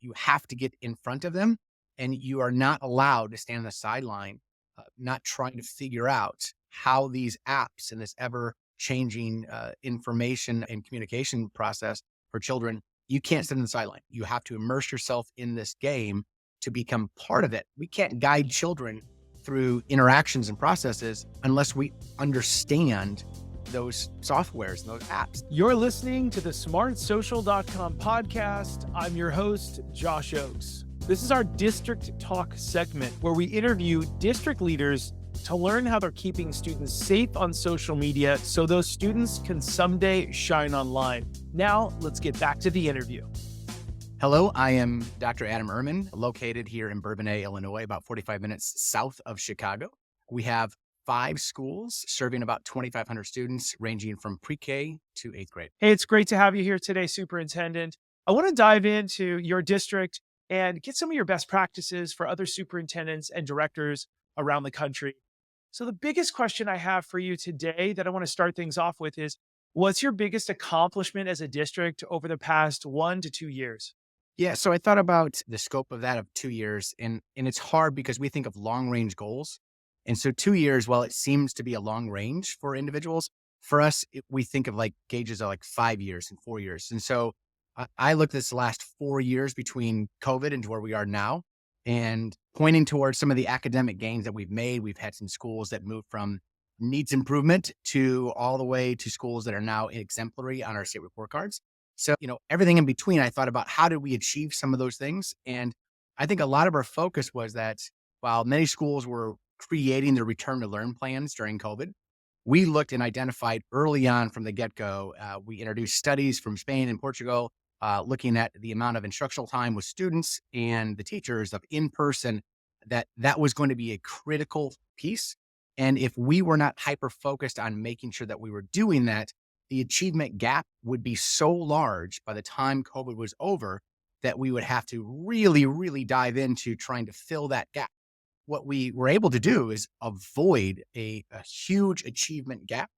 You have to get in front of them, and you are not allowed to stand on the sideline, not trying to figure out how these apps and this ever changing information and communication process for children. You can't sit on the sideline. You have to immerse yourself in this game to become part of it. We can't guide children through interactions and processes unless we understand those softwares and those apps. You're listening to the smartsocial.com podcast. I'm your host, Josh Ochs. This is our District Talk segment where we interview district leaders to learn how they're keeping students safe on social media so those students can someday shine online. Now, let's get back to the interview. Hello, I am Dr. Adam Ehrman, located here in Bourbonnais, Illinois, about 45 minutes south of Chicago. We have 5 schools serving about 2,500 students, ranging from pre-K to 8th grade. Hey, it's great to have you here today, Superintendent. I want to dive into your district and get some of your best practices for other superintendents and directors around the country. So the biggest question I have for you today that I want to start things off with is, what's your biggest accomplishment as a district over the past 1 to 2 years? Yeah, so I thought about the scope of that of 2 years, and it's hard because we think of long-range goals. And so 2 years, while it seems to be a long range for individuals, for us, we think of like gauges of like 5 years and 4 years. And so I looked at this last 4 years between COVID and to where we are now, and pointing towards some of the academic gains that we've made. We've had some schools that moved from needs improvement to all the way to schools that are now exemplary on our state report cards. So, everything in between, I thought about how did we achieve some of those things? And I think a lot of our focus was that while many schools were creating their return to learn plans during COVID, we looked and identified early on from the get-go. We introduced studies from Spain and Portugal, looking at the amount of instructional time with students and the teachers of in-person, that was going to be a critical piece. And if we were not hyper-focused on making sure that we were doing that, the achievement gap would be so large by the time COVID was over that we would have to really, really dive into trying to fill that gap. What we were able to do is avoid a huge achievement gap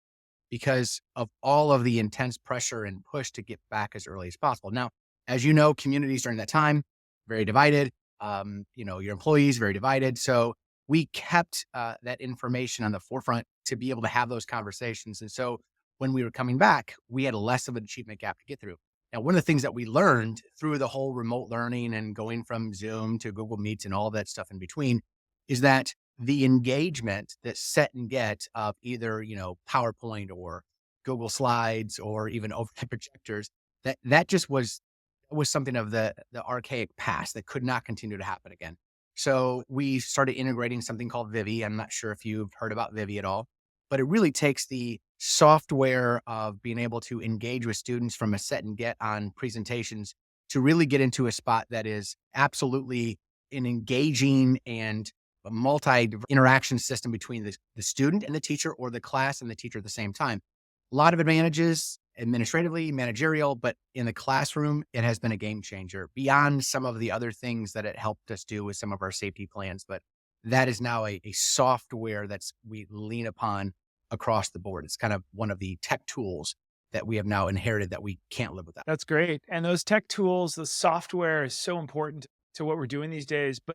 because of all of the intense pressure and push to get back as early as possible. Now, as you know, communities during that time, very divided. Your employees, very divided. So we kept that information on the forefront to be able to have those conversations. And so when we were coming back, we had less of an achievement gap to get through. Now, one of the things that we learned through the whole remote learning and going from Zoom to Google Meets and all that stuff in between is that the engagement that set and get of either, PowerPoint or Google Slides or even overhead projectors, that just was something of the archaic past that could not continue to happen again. So we started integrating something called Vivi. I'm not sure if you've heard about Vivi at all, but it really takes the software of being able to engage with students from a set and get on presentations to really get into a spot that is absolutely an engaging and a multi-interaction system between the student and the teacher, or the class and the teacher at the same time. A lot of advantages administratively, managerial, but in the classroom, it has been a game changer beyond some of the other things that it helped us do with some of our safety plans. But that is now a software we lean upon across the board. It's kind of one of the tech tools that we have now inherited that we can't live without. That's great. And those tech tools, the software is so important to what we're doing these days. But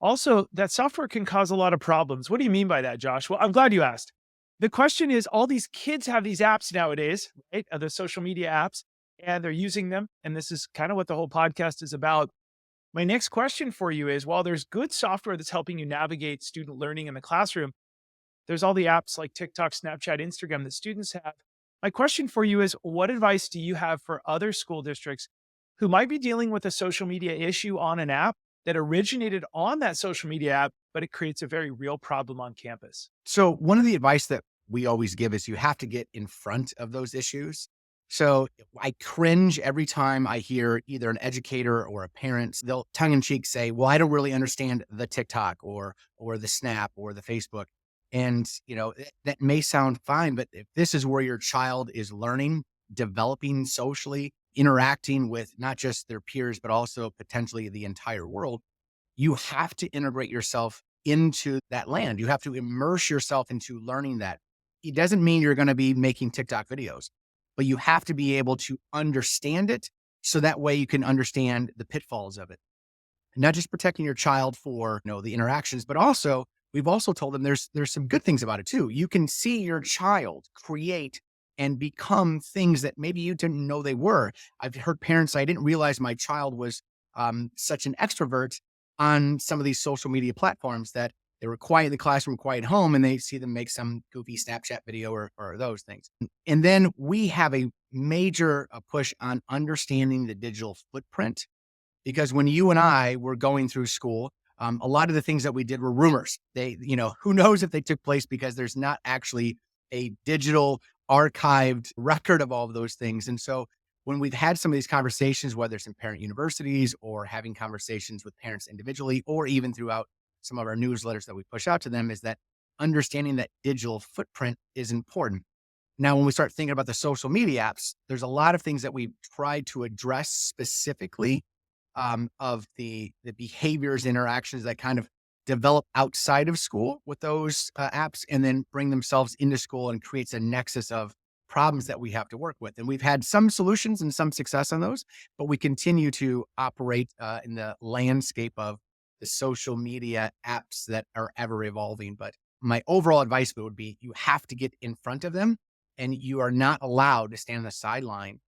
also, that software can cause a lot of problems. What do you mean by that, Josh? Well, I'm glad you asked. The question is, all these kids have these apps nowadays, right? The social media apps, and they're using them. And this is kind of what the whole podcast is about. My next question for you is, while there's good software that's helping you navigate student learning in the classroom, there's all the apps like TikTok, Snapchat, Instagram that students have. My question for you is, what advice do you have for other school districts who might be dealing with a social media issue on an app that originated on that social media app, but it creates a very real problem on campus? So one of the advice that we always give is you have to get in front of those issues. So I cringe every time I hear either an educator or a parent, they'll tongue in cheek say, well, I don't really understand the TikTok or the Snap or the Facebook. And, that may sound fine, but if this is where your child is learning, developing socially, interacting with not just their peers, but also potentially the entire world, you have to integrate yourself into that land. You have to immerse yourself into learning that. It doesn't mean you're going to be making TikTok videos, but you have to be able to understand it, So that way you can understand the pitfalls of it. Not just protecting your child for, the interactions, but also we've also told them there's some good things about it too. You can see your child create and become things that maybe you didn't know they were. I've heard parents say, I didn't realize my child was such an extrovert on some of these social media platforms, that they were quiet in the classroom, quiet at home, and they see them make some goofy Snapchat video or those things. And then we have a major push on understanding the digital footprint, because when you and I were going through school, a lot of the things that we did were rumors. Who knows if they took place, because there's not actually a digital archived record of all of those things. And so when we've had some of these conversations, whether it's in parent universities or having conversations with parents individually, or even throughout some of our newsletters that we push out to them, is that understanding that digital footprint is important. Now, when we start thinking about the social media apps, there's a lot of things that we've tried to address specifically, of the behaviors, interactions that kind of develop outside of school with those apps, and then bring themselves into school and creates a nexus of problems that we have to work with. And we've had some solutions and some success on those, but we continue to operate in the landscape of the social media apps that are ever evolving. But my overall advice would be, you have to get in front of them, and you are not allowed to stand on the sideline,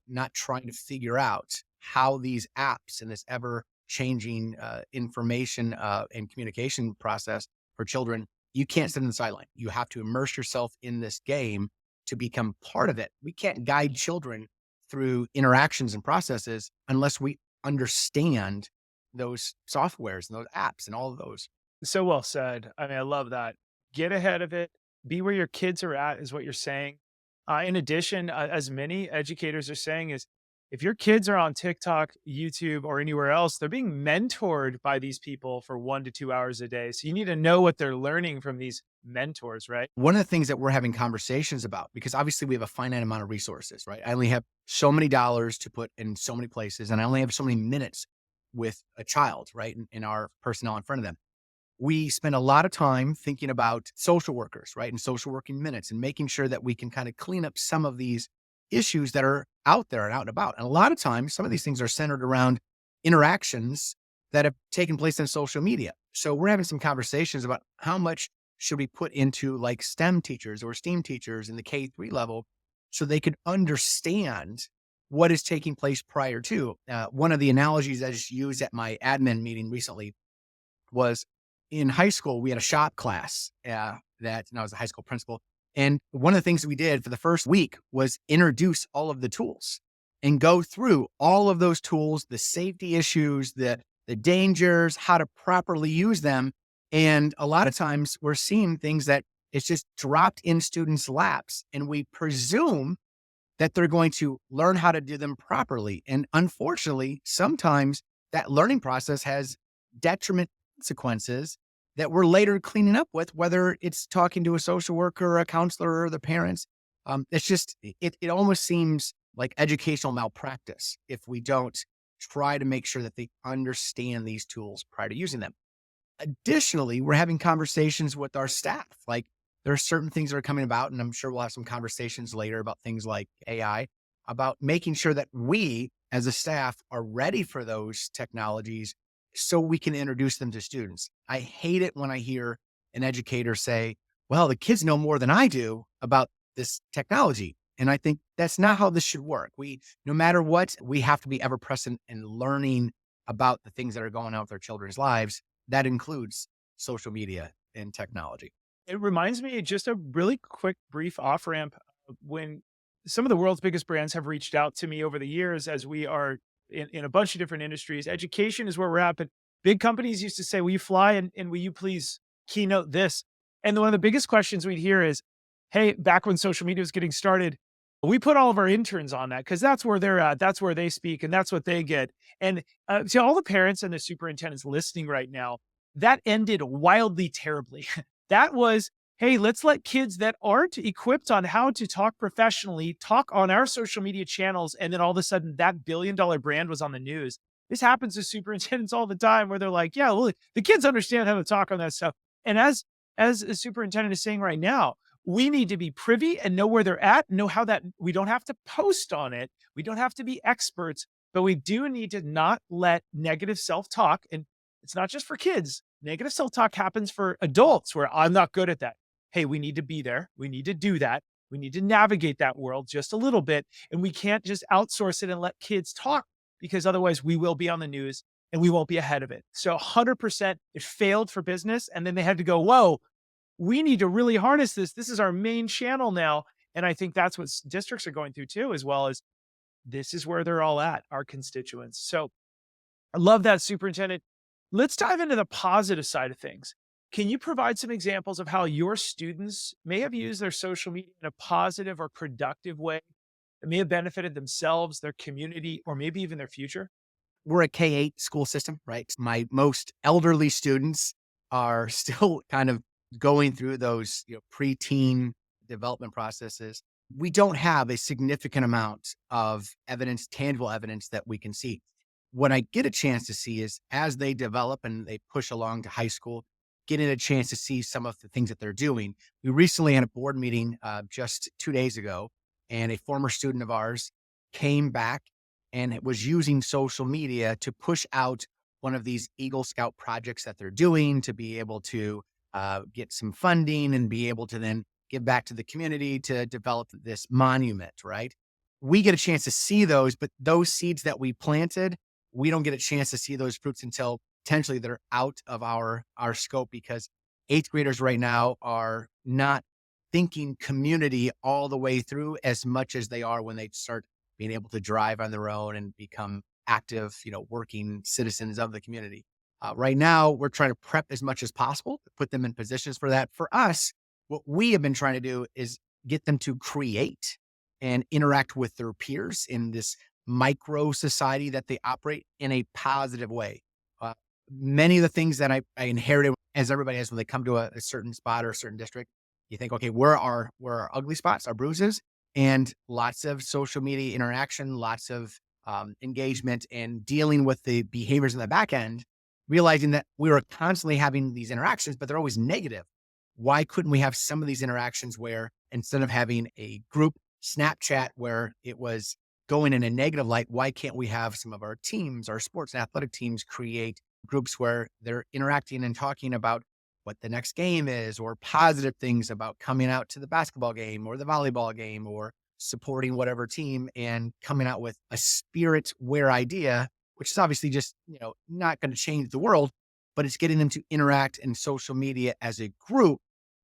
not trying to figure out how these apps and this ever changing information and communication process for children. You can't sit on the sideline. You have to immerse yourself in this game to become part of it. We can't guide children through interactions and processes unless we understand those softwares and those apps and all of those. So well said. I mean, I love that. Get ahead of it. Be where your kids are at, is what you're saying. In addition, as many educators are saying, is if your kids are on TikTok, YouTube, or anywhere else, they're being mentored by these people for 1 to 2 hours a day. So you need to know what they're learning from these mentors, right? One of the things that we're having conversations about, because obviously we have a finite amount of resources, right? I only have so many dollars to put in so many places, and I only have so many minutes with a child, right? In our personnel in front of them. We spend a lot of time thinking about social workers, right? And social working minutes, and making sure that we can kind of clean up some of these issues that are out there and out and about. And a lot of times, some of these things are centered around interactions that have taken place on social media. So we're having some conversations about how much should we put into like STEM teachers or STEAM teachers in the K-3 level, so they could understand what is taking place prior to. One of the analogies I just used at my admin meeting recently was, in high school, we had a shop class and I was a high school principal. And one of the things that we did for the first week was introduce all of the tools and go through all of those tools, the safety issues, the dangers, how to properly use them. And a lot of times we're seeing things that it's just dropped in students' laps, and we presume that they're going to learn how to do them properly. And unfortunately, sometimes that learning process has detriment consequences that we're later cleaning up with, whether it's talking to a social worker or a counselor or the parents. It's just, it almost seems like educational malpractice if we don't try to make sure that they understand these tools prior to using them. Additionally, we're having conversations with our staff. Like, there are certain things that are coming about, and I'm sure we'll have some conversations later about things like AI, about making sure that we as a staff are ready for those technologies so we can introduce them to students. I hate it when I hear an educator say, well, the kids know more than I do about this technology. And I think that's not how this should work. No matter what, we have to be ever present and learning about the things that are going on with our children's lives. That includes social media and technology. It reminds me, just a really quick, brief off ramp, when some of the world's biggest brands have reached out to me over the years, as we are in a bunch of different industries. Education is where we're at, but big companies used to say, will you fly, and will you please keynote this? And one of the biggest questions we'd hear is, hey, back when social media was getting started, we put all of our interns on that because that's where they're at. That's where they speak, and that's what they get. And to all the parents and the superintendents listening right now, that ended wildly terribly. That was, hey, let's let kids that aren't equipped on how to talk professionally talk on our social media channels. And then all of a sudden, that billion-dollar brand was on the news. This happens to superintendents all the time, where they're like, yeah, well, the kids understand how to talk on that stuff. And as a superintendent is saying right now, we need to be privy and know where they're at, know how that we don't have to post on it. We don't have to be experts, But we do need to not let negative self-talk, and it's not just for kids. Negative self-talk happens for adults where I'm not good at that. Hey, we need to be there. We need to do that. We need to navigate that world just a little bit. And we can't just outsource it and let kids talk because otherwise we will be on the news and we won't be ahead of it. So 100% it failed for business. And then they had to go, whoa, we need to really harness this. This is our main channel now. And I think that's what districts are going through too, as well as this is where they're all at, our constituents. So I love that, superintendent. Let's dive into the positive side of things. Can you provide some examples of how your students may have used their social media in a positive or productive way that may have benefited themselves, their community, or maybe even their future? We're a K-8 school system, right? My most elderly students are still kind of going through those, preteen development processes. We don't have a significant amount of evidence, tangible evidence that we can see. What I get a chance to see is as they develop and they push along to high school, getting a chance to see some of the things that they're doing. We recently had a board meeting just 2 days ago, and a former student of ours came back and it was using social media to push out one of these Eagle Scout projects that they're doing to be able to get some funding and be able to then give back to the community to develop this monument, right? We get a chance to see those, but those seeds that we planted, we don't get a chance to see those fruits until potentially they're out of our scope because eighth graders right now are not thinking community all the way through as much as they are when they start being able to drive on their own and become active, working citizens of the community. Right now, we're trying to prep as much as possible to put them in positions for that. For us, what we have been trying to do is get them to create and interact with their peers in this micro society that they operate in a positive way. Uh, Many of the things that I inherited, as everybody has when they come to a certain spot or a certain district, you think, okay, where are our ugly spots, our bruises, and lots of social media interaction, lots of engagement, and dealing with the behaviors in the back end, realizing that we were constantly having these interactions, but they're always negative. Why couldn't we have some of these interactions where instead of having a group Snapchat where it was going in a negative light, why can't we have some of our teams, our sports and athletic teams create groups where they're interacting and talking about what the next game is or positive things about coming out to the basketball game or the volleyball game or supporting whatever team and coming out with a spirit wear idea, which is obviously just, not going to change the world, but it's getting them to interact in social media as a group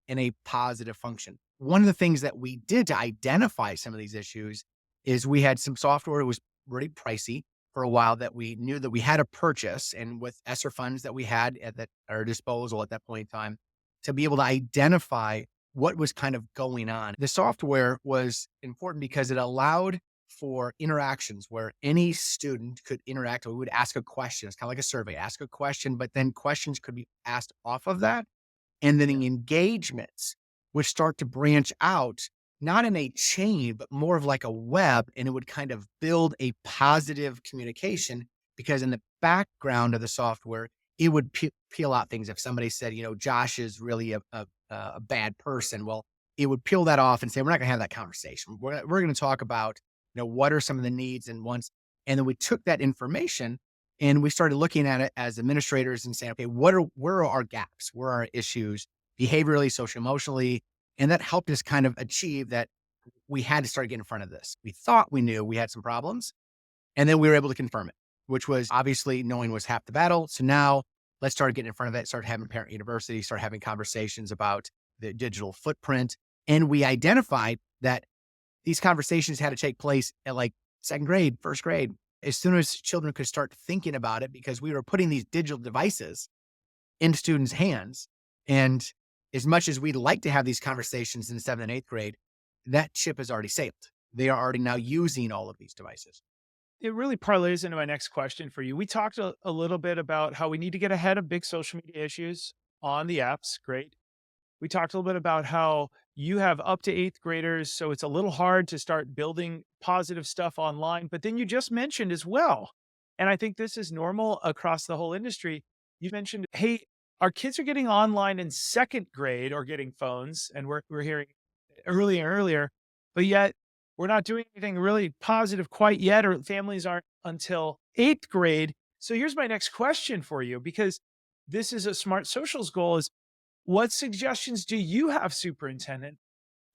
in a positive function. One of the things that we did to identify some of these issues is we had some software that was really pricey for a while that we knew that we had to purchase, and with ESSER funds that we had at our disposal at that point in time, to be able to identify what was kind of going on. The software was important because it allowed for interactions where any student could interact, or we would ask a question. It's kind of like a survey, ask a question, but then questions could be asked off of that. And then Yeah. the engagements would start to branch out, not in a chain, but more of like a web. And it would kind of build a positive communication because in the background of the software, it would peel out things. If somebody said, Josh is really a bad person, well, it would peel that off and say, we're not going to have that conversation. We're going to talk about, what are some of the needs and wants. And then we took that information and we started looking at it as administrators and saying, okay, where are our gaps? Where are our issues behaviorally, social emotionally? And that helped us kind of achieve that we had to start getting in front of this. We thought we knew we had some problems, and then we were able to confirm it, which was obviously knowing was half the battle. So now let's start getting in front of it, start having parent university, start having conversations about the digital footprint. And we identified that these conversations had to take place at like second grade, first grade, as soon as children could start thinking about it, because we were putting these digital devices in students' hands. And as much as we'd like to have these conversations in seventh and eighth grade, that ship has already sailed. They are already now using all of these devices. It really parlays into my next question for you. We talked a little bit about how we need to get ahead of big social media issues on the apps. Great. We talked a little bit about how you have up to eighth graders, so it's a little hard to start building positive stuff online. But then you just mentioned as well, and I think this is normal across the whole industry. You mentioned, hey, our kids are getting online in second grade or getting phones, and we're hearing earlier and earlier, but yet We're not doing anything really positive quite yet, or families aren't until eighth grade. So here's my next question for you, because this is a smart socials goal, is what suggestions do you have, superintendent,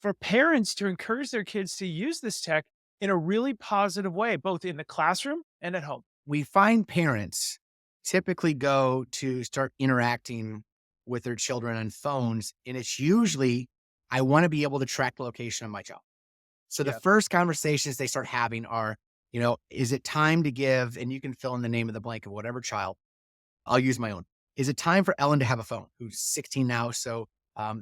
for parents to encourage their kids to use this tech in a really positive way, both in the classroom and at home? We find parents typically go to start interacting with their children on phones, and it's usually, I want to be able to track the location of my child. So the Yeah. first conversations they start having are, is it time to give, and you can fill in the name of the blank of whatever child. I'll use my own. Is it time for Ellen to have a phone? Who's 16 now. So,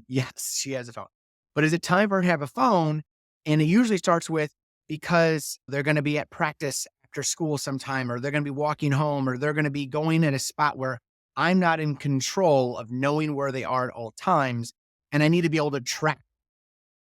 yes, she has a phone. But is it time for her to have a phone? And it usually starts with because they're going to be at practice after school sometime, or they're going to be walking home, or they're going to be going at a spot where I'm not in control of knowing where they are at all times. And I need to be able to track.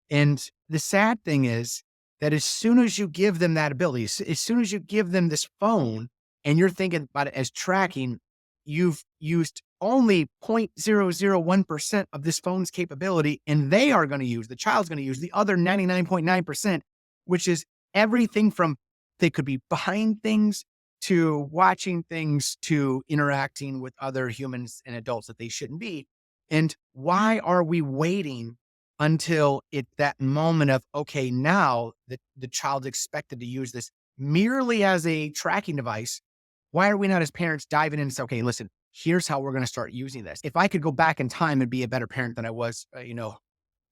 And the sad thing is that as soon as you give them that ability, as soon as you give them this phone and you're thinking about it as tracking, you've used only 0.001% of this phone's capability, and they are going to use, the child's going to use the other 99.9%, which is everything from they could be buying things to watching things to interacting with other humans and adults that they shouldn't be. And why are we waiting until it's that moment of, okay, now the child's expected to use this merely as a tracking device? Why are we not as parents diving in and say, okay, listen, here's how we're going to start using this. If I could go back in time and be a better parent than I was,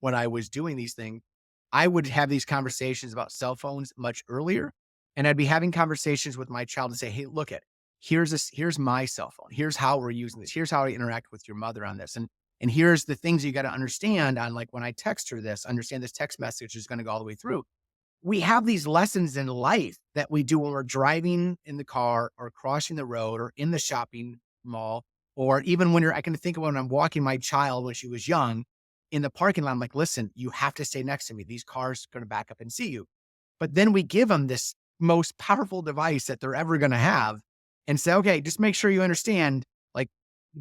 when I was doing these things, I would have these conversations about cell phones much earlier. And I'd be having conversations with my child and say, hey, look at, here's my cell phone. Here's how we're using this. Here's how I interact with your mother on this. And here's the things you got to understand on, like, when I text her this, understand this text message is going to go all the way through. We have these lessons in life that we do when we're driving in the car or crossing the road or in the shopping mall, or even I can think of when I'm walking my child when she was young in the parking lot. I'm like, listen, you have to stay next to me. These cars are going to back up and see you. But then we give them this most powerful device that they're ever going to have and say, okay, just make sure you understand, like,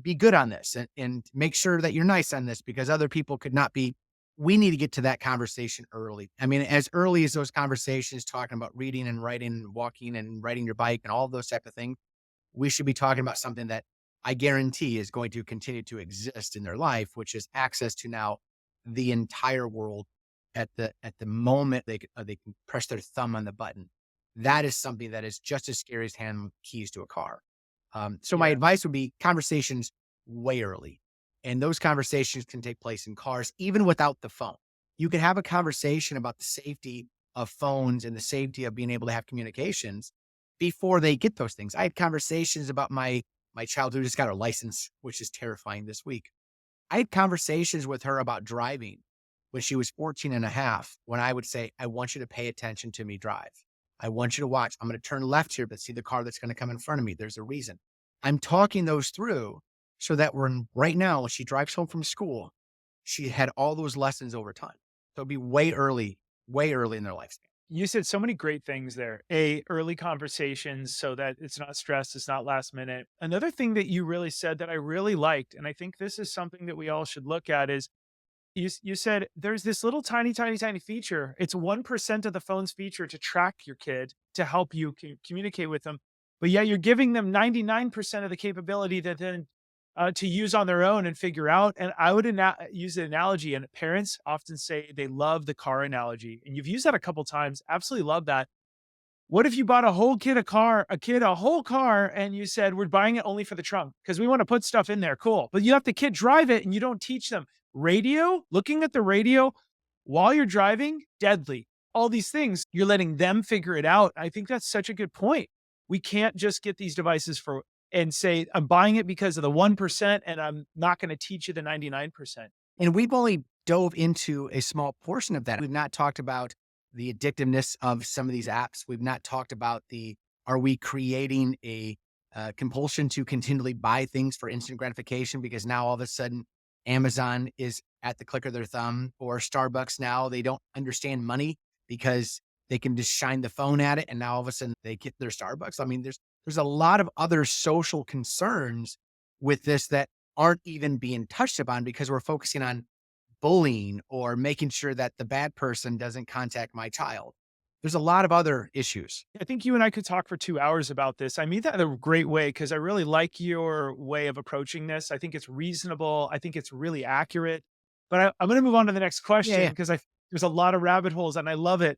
be good on this, and make sure that you're nice on this because other people could not be. We need to get to that conversation early. I mean, as early as those conversations talking about reading and writing and walking and riding your bike and all those type of things, we should be talking about something that I guarantee is going to continue to exist in their life, which is access to now the entire world at the moment they can press their thumb on the button. That is something that is just as scary as hand keys to a car. So my Yeah. advice would be conversations way early. And those conversations can take place in cars, even without the phone. You can have a conversation about the safety of phones and the safety of being able to have communications before they get those things. I had conversations about my child who just got her license, which is terrifying this week. I had conversations with her about driving when she was 14 and a half, when I would say, I want you to pay attention to me drive. I want you to watch. I'm going to turn left here, but see the car that's going to come in front of me. There's a reason. I'm talking those through so that right now, when she drives home from school, she had all those lessons over time. So it'd be way early in their lifespan. You said so many great things there. Early conversations so that it's not stressed, it's not last minute. Another thing that you really said that I really liked, and I think this is something that we all should look at, is you said there's this little tiny feature. It's 1% of the phone's feature to track your kid to help you communicate with them. But yeah, you're giving them 99% of the capability that then to use on their own and figure out. And I would use the analogy, and parents often say they love the car analogy. And you've used that a couple times. Absolutely love that. What if you bought a whole car, and you said, we're buying it only for the trunk because we want to put stuff in there. Cool. But you have the kid drive it and you don't teach them radio, looking at the radio while you're driving, deadly. All these things, you're letting them figure it out. I think that's such a good point. We can't just get these devices and say, I'm buying it because of the 1% and I'm not going to teach you the 99%. And we've only dove into a small portion of that. We've not talked about the addictiveness of some of these apps. We've not talked about are we creating a compulsion to continually buy things for instant gratification because now all of a sudden Amazon is at the click of their thumb, or Starbucks now, they don't understand money because they can just shine the phone at it and now all of a sudden they get their Starbucks. I mean, there's a lot of other social concerns with this that aren't even being touched upon because we're focusing on bullying or making sure that the bad person doesn't contact my child. There's a lot of other issues. I think you and I could talk for 2 hours about this. I mean that in a great way because I really like your way of approaching this. I think it's reasonable. I think it's really accurate. But I'm going to move on to the next Yeah, question yeah. because there's a lot of rabbit holes and I love it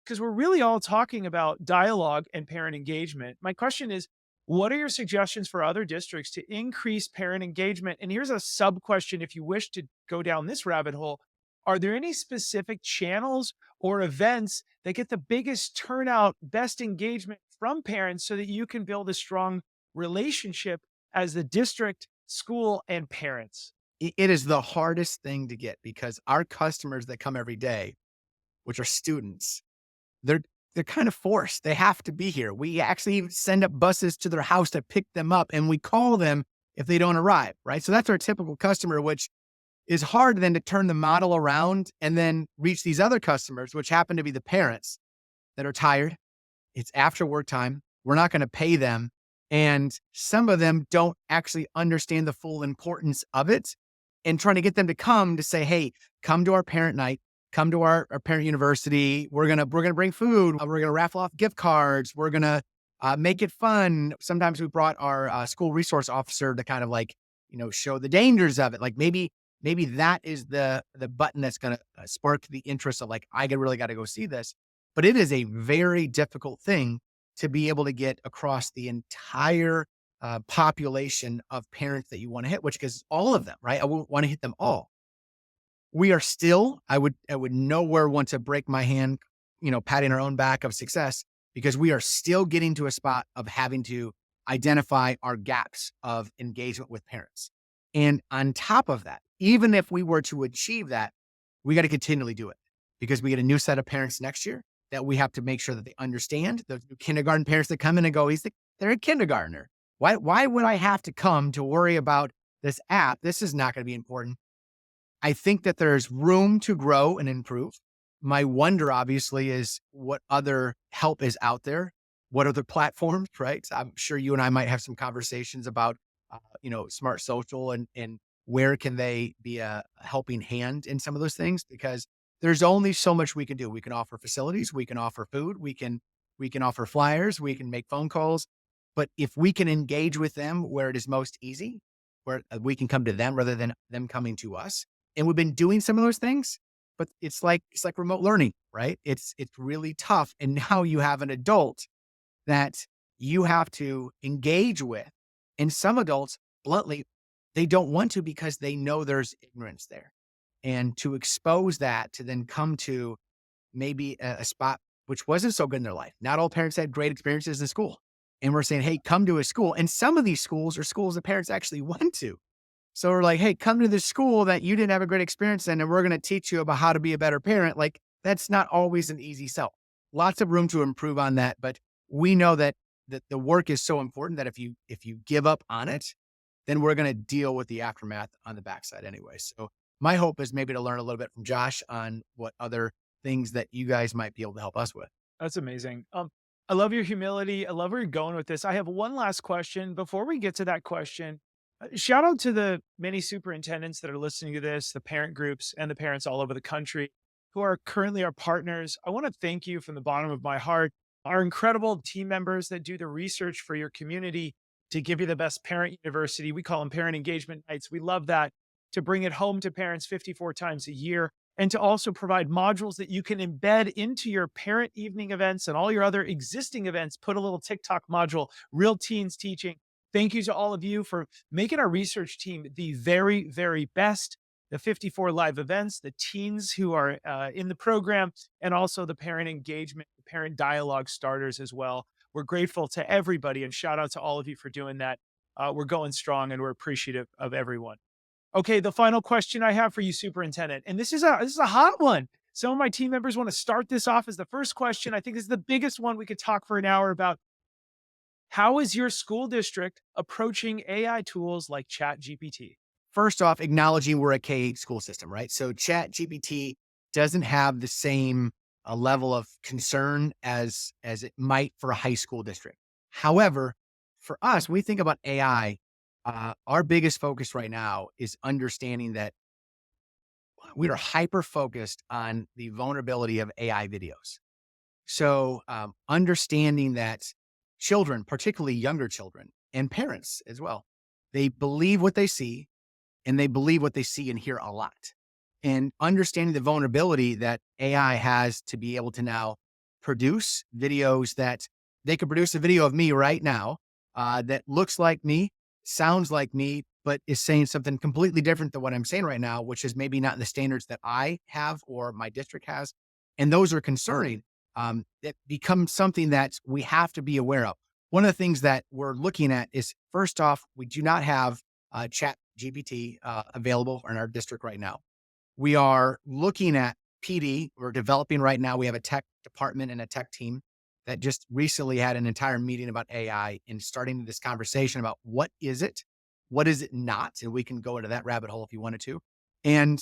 because we're really all talking about dialogue and parent engagement. My question is, what are your suggestions for other districts to increase parent engagement? And here's a sub question if you wish to go down this rabbit hole. Are there any specific channels or events that get the biggest turnout, best engagement from parents so that you can build a strong relationship as the district, school, and parents? It is the hardest thing to get because our customers that come every day, which are students, they're they're kind of forced. They have to be here. We actually send up buses to their house to pick them up, and we call them if they don't arrive, right? So that's our typical customer, which is hard then to turn the model around and then reach these other customers, which happen to be the parents that are tired. It's after work time. We're not going to pay them. And some of them don't actually understand the full importance of it. And trying to get them to come to say, hey, come to our parent night, come to our parent university. We're gonna bring food. We're gonna raffle off gift cards. We're gonna make it fun. Sometimes we brought our school resource officer to kind of like, show the dangers of it. Like maybe that is the button that's gonna spark the interest of like, really got to go see this. But it is a very difficult thing to be able to get across the entire population of parents that you want to hit, which is all of them, right? I won't want to hit them all. We are still, I would nowhere want to break my hand, patting our own back of success because we are still getting to a spot of having to identify our gaps of engagement with parents. And on top of that, even if we were to achieve that, we got to continually do it because we get a new set of parents next year that we have to make sure that they understand. Those new kindergarten parents that come in and go, they're a kindergartner. Why would I have to come to worry about this app? This is not going to be important. I think that there's room to grow and improve. My wonder, obviously, is what other help is out there. What other platforms, right? So I'm sure you and I might have some conversations about, smart social and where can they be a helping hand in some of those things because there's only so much we can do. We can offer facilities, we can offer food, we can offer flyers, we can make phone calls, but if we can engage with them where it is most easy, where we can come to them rather than them coming to us, and we've been doing some of those things, but it's like remote learning, right? It's really tough. And now you have an adult that you have to engage with. And some adults, bluntly, they don't want to because they know there's ignorance there. And to expose that to then come to maybe a spot which wasn't so good in their life. Not all parents had great experiences in school. And we're saying, hey, come to a school. And some of these schools are schools that parents actually went to. So we're like, hey, come to this school that you didn't have a great experience in, and we're going to teach you about how to be a better parent. Like, that's not always an easy sell. Lots of room to improve on that. But we know that the work is so important that if you give up on it, then we're going to deal with the aftermath on the backside anyway. So my hope is maybe to learn a little bit from Josh on what other things that you guys might be able to help us with. That's amazing. I love your humility. I love where you're going with this. I have one last question. Before we get to that question, shout out to the many superintendents that are listening to this, the parent groups, and the parents all over the country who are currently our partners. I want to thank you from the bottom of my heart. Our incredible team members that do the research for your community to give you the best parent university. We call them parent engagement nights. We love that to bring it home to parents 54 times a year and to also provide modules that you can embed into your parent evening events and all your other existing events. Put a little TikTok module, real teens teaching. Thank you to all of you for making our research team the very, very best. The 54 live events, the teens who are in the program, and also the parent engagement, the parent dialogue starters as well. We're grateful to everybody and shout out to all of you for doing that. We're going strong and we're appreciative of everyone. Okay, the final question I have for you, Superintendent, and this is a hot one. Some of my team members want to start this off as the first question. I think this is the biggest one we could talk for an hour about. How is your school district approaching AI tools like ChatGPT? First off, acknowledging we're a K-8 school system, right? So Chat GPT doesn't have the same level of concern as it might for a high school district. However, for us, when we think about AI, our biggest focus right now is understanding that we are hyper focused on the vulnerability of AI videos. So, understanding that children, particularly younger children and parents as well, they believe what they see and they believe what they see and hear a lot. And understanding the vulnerability that AI has to be able to now produce videos that they could produce a video of me right now that looks like me, sounds like me, but is saying something completely different than what I'm saying right now, which is maybe not the standards that I have or my district has. And those are concerning. It becomes something that we have to be aware of. One of the things that we're looking at is first off, we do not have chat GPT available in our district right now. We are looking at PD. We're developing right now. We have a tech department and a tech team that just recently had an entire meeting about AI and starting this conversation about what is it? What is it not? And we can go into that rabbit hole if you wanted to. And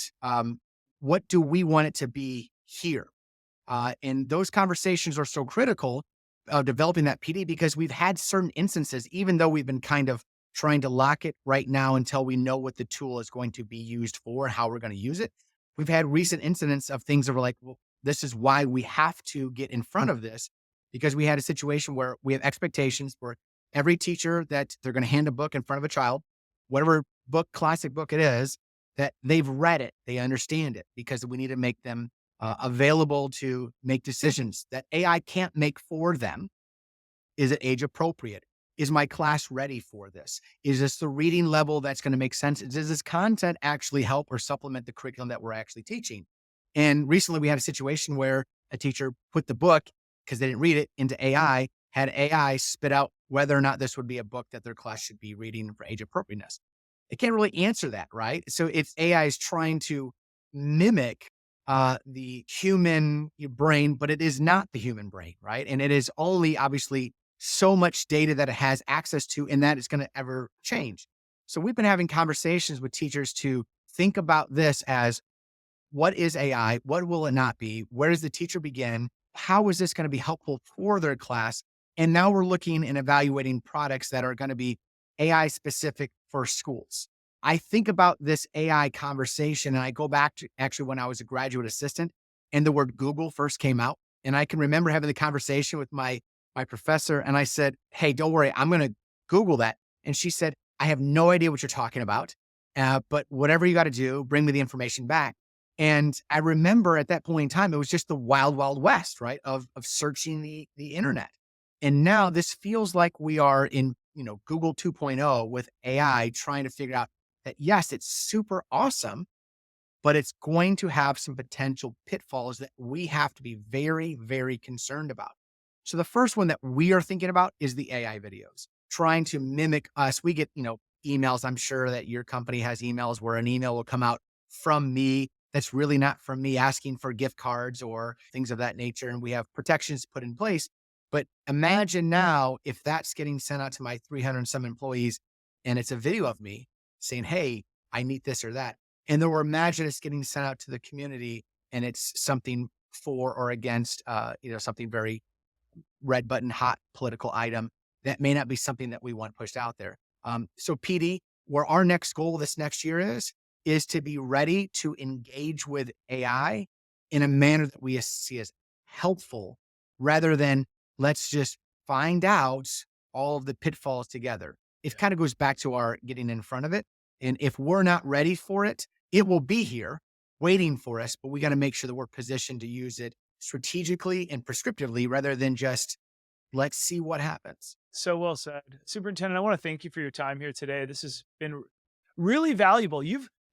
what do we want it to be here? And those conversations are so critical of developing that PD because we've had certain instances, even though we've been kind of trying to lock it right now until we know what the tool is going to be used for and how we're going to use it. We've had recent incidents of things that were like, well, this is why we have to get in front of this because we had a situation where we have expectations for every teacher that they're going to hand a book in front of a child, whatever book, classic book it is, that they've read it, they understand it because we need to make them available to make decisions that AI can't make for them. Is it age appropriate? Is my class ready for this? Is this the reading level that's going to make sense? Does this content actually help or supplement the curriculum that we're actually teaching? And recently we had a situation where a teacher put the book, because they didn't read it, into AI, had AI spit out whether or not this would be a book that their class should be reading for age appropriateness. It can't really answer that, right? So it's AI is trying to mimic the human brain, but it is not the human brain, right? And it is only obviously so much data that it has access to, and that is going to ever change. So we've been having conversations with teachers to think about this as what is AI? What will it not be? Where does the teacher begin? How is this going to be helpful for their class? And now we're looking and evaluating products that are going to be AI specific for schools. I think about this AI conversation and I go back to actually when I was a graduate assistant and the word Google first came out. And I can remember having the conversation with my professor and I said, "Hey, don't worry, I'm going to Google that." And she said, "I have no idea what you're talking about, but whatever you got to do, bring me the information back." And I remember at that point in time, it was just the wild, wild west, right? Of searching the internet. And now this feels like we are in, Google 2.0 with AI trying to figure out that yes, it's super awesome, but it's going to have some potential pitfalls that we have to be very, very concerned about. So the first one that we are thinking about is the AI videos, trying to mimic us. We get, emails. I'm sure that your company has emails where an email will come out from me that's really not from me asking for gift cards or things of that nature. And we have protections put in place. But imagine now if that's getting sent out to my 300 and some employees and it's a video of me saying, "Hey, I need this or that." And then we're imagine it's getting sent out to the community and it's something for or against, something very red button hot political item that may not be something that we want pushed out there. So PD, where our next goal this next year is to be ready to engage with AI in a manner that we see as helpful rather than let's just find out all of the pitfalls together. It kind of goes back to our getting in front of it. And if we're not ready for it, it will be here waiting for us, but we got to make sure that we're positioned to use it strategically and prescriptively rather than just let's see what happens. So well said. Superintendent, I want to thank you for your time here today. This has been really valuable.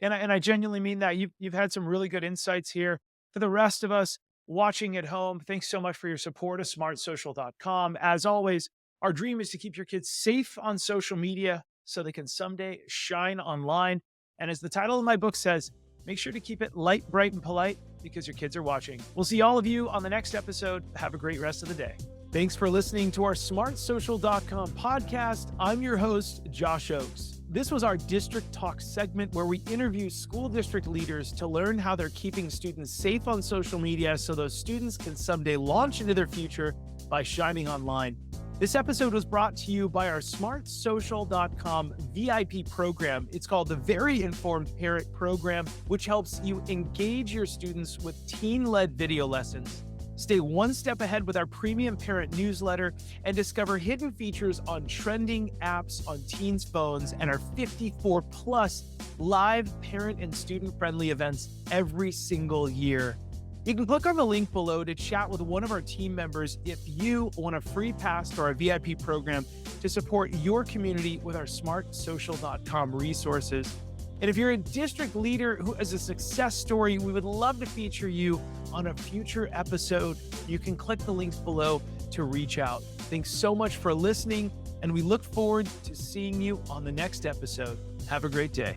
And I genuinely mean that you've had some really good insights here. For the rest of us watching at home, thanks so much for your support of smartsocial.com. As always, our dream is to keep your kids safe on social media so they can someday shine online. And as the title of my book says, make sure to keep it light, bright, and polite because your kids are watching. We'll see all of you on the next episode. Have a great rest of the day. Thanks for listening to our smartsocial.com podcast. I'm your host, Josh Ochs. This was our District Talk segment where we interview school district leaders to learn how they're keeping students safe on social media so those students can someday launch into their future by shining online. This episode was brought to you by our smartsocial.com VIP program. It's called the Very Informed Parent Program, which helps you engage your students with teen-led video lessons. Stay one step ahead with our premium parent newsletter and discover hidden features on trending apps on teens' phones and our 54 plus live parent and student friendly events every single year. You can click on the link below to chat with one of our team members if you want a free pass to our VIP program to support your community with our smartsocial.com resources. And if you're a district leader who has a success story, we would love to feature you on a future episode. You can click the links below to reach out. Thanks so much for listening, and we look forward to seeing you on the next episode. Have a great day.